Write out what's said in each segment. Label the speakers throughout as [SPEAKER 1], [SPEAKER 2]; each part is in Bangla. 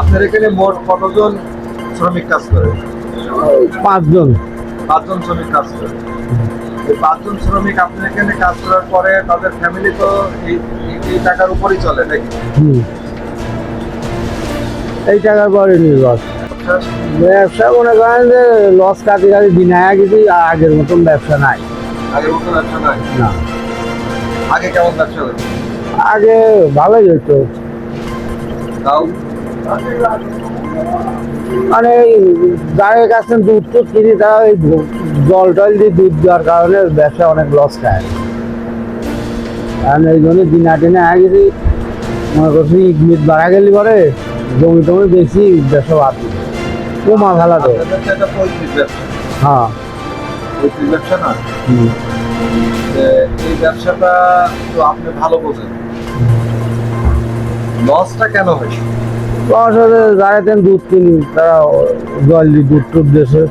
[SPEAKER 1] আপনার এখানে মোট কতজন শ্রমিক কাজ করে?
[SPEAKER 2] 5 জন।
[SPEAKER 1] 5 জন শ্রমিক কাজ করে। এই 5 জন শ্রমিক আপনার এখানে কাজ করার পরে তাদের ফ্যামিলি তো এই টাকার উপরই চলে নাকি?
[SPEAKER 2] হুম। এই টাকার পরে নির্ভর। ব্যবসা মনে করেন যে লস কাটি কাটি দিন কিছু আগের মতন ব্যবসা নাই।
[SPEAKER 1] আগের মতো ব্যবসা নাই?
[SPEAKER 2] না,
[SPEAKER 1] আগে কেমন ব্যবসা হতো?
[SPEAKER 2] আগে ভালোই হতো।
[SPEAKER 1] তাও
[SPEAKER 2] মানে যাদের কাছে দুধ টুধ কিনি তারা ওই জল টল দিয়ে দুধ দেওয়ার কারণে ব্যবসা অনেক লস খায়। কারণ এই জন্য দিনা টেনে গেছি, মনে করছি ইট বাড়া গেলি পরে জমি টমি বেশি ব্যবসা বাদ দিই কমা ফেলা তো।
[SPEAKER 1] আপনাদের তো এটা পৈতৃক ব্যবসা।
[SPEAKER 2] হ্যাঁ।
[SPEAKER 1] পৈতৃক ব্যবসা না? এই ব্যবসাটা তো আপনি ভালো বোঝেন। লসটা কেন হয়?
[SPEAKER 2] লস হলে যারা দুধ কিনি তারা জল দিয়ে দুধ টুধ দেশে,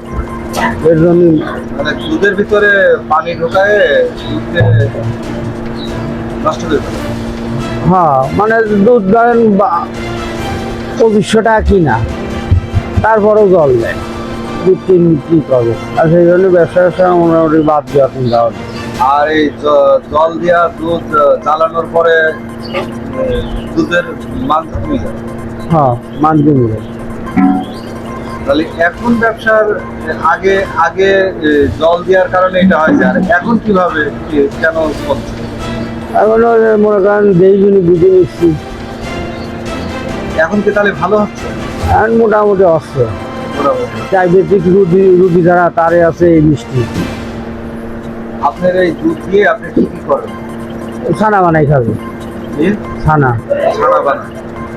[SPEAKER 2] এর জন্য।
[SPEAKER 1] মানে দুধের ভিতরে পানি ঢোকায় দুধকে নষ্ট করে ফেলে।
[SPEAKER 2] হ্যাঁ, মানে দুধ ধরেন 2500 টাকা কিনা, তারপরেও জল দেয়, দুধ কিনি কি করবো। আর সেই জন্য ব্যবসার সঙ্গে মোটামুটি বাদ দেওয়া চিন্তা হবে।
[SPEAKER 1] আর এই জল দিয়া দুধ জ্বালানোর পরে দুধের মান কমে যায়।
[SPEAKER 2] হ্যাঁ, মান কমে যায়।
[SPEAKER 1] তাহলে এখন ব্যবসার আগে আগে জল দেওয়ার কারণে এটা হয় আর এখন কিভাবে কেন চলছে?
[SPEAKER 2] এখন মনে করেন যেইগুলি বুঝে নিচ্ছি,
[SPEAKER 1] এখন কি তাহলে ভালো হচ্ছে?
[SPEAKER 2] এখন মোটামুটি আসছে।
[SPEAKER 1] মোটামুটি।
[SPEAKER 2] ডায়াবেটিক রুগী যারা তারে আছে এই মিষ্টি
[SPEAKER 1] আপনার এই দুধ দিয়ে আপনি কি কি করেন?
[SPEAKER 2] ছানা বানাই খাবে।
[SPEAKER 1] দিয়ে
[SPEAKER 2] ছানা
[SPEAKER 1] ছানা বানান।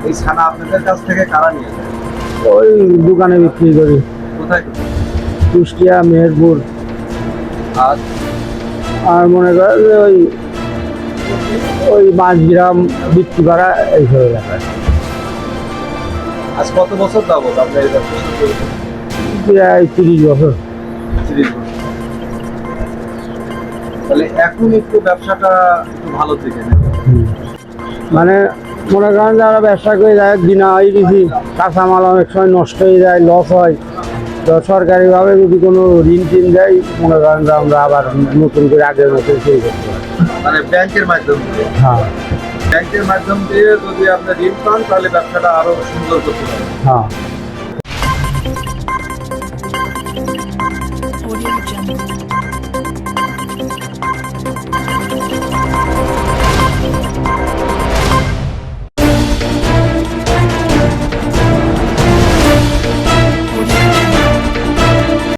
[SPEAKER 1] এই ছানা আপনাদের কাছ থেকে কারা নিয়ে যায়?
[SPEAKER 2] ওই দোকানে বিক্রি করি,
[SPEAKER 1] কোথায় কোথায়?
[SPEAKER 2] কুষ্টিয়া, মেহেরপুর,
[SPEAKER 1] আর
[SPEAKER 2] আর মনে করেন যে ওই 5 গ্রাম বিক্রি করা এইসব এলাকায়।
[SPEAKER 1] আজ কত বছর যাবত আপনি এই ব্যবসা শুরু করেছেন?
[SPEAKER 2] প্রায় 30 বছর।
[SPEAKER 1] 30 বছর। তাহলে এখন একটু ব্যবসাটা একটু ভালো থেকে নেই।
[SPEAKER 2] মানে মনে করেন যারা ব্যবসা করে যায় দিনা হয়ে গেছি, কাঁচামাল অনেক সময় নষ্ট হয়ে যায়, লস হয়। তো সরকারিভাবে যদি কোনো ঋণ টিন দেয়, মনে করেন যে আমরা আবার নতুন করে আগের মতো শুরু করতে পারি।
[SPEAKER 1] মানে ব্যাংকের মাধ্যম দিয়ে?
[SPEAKER 2] হ্যাঁ।
[SPEAKER 1] ব্যাংকের মাধ্যম দিয়ে যদি আপনি ঋণ পান তাহলে ব্যবসাটা আরো সুন্দর করতে পারেন।
[SPEAKER 2] হ্যাঁ।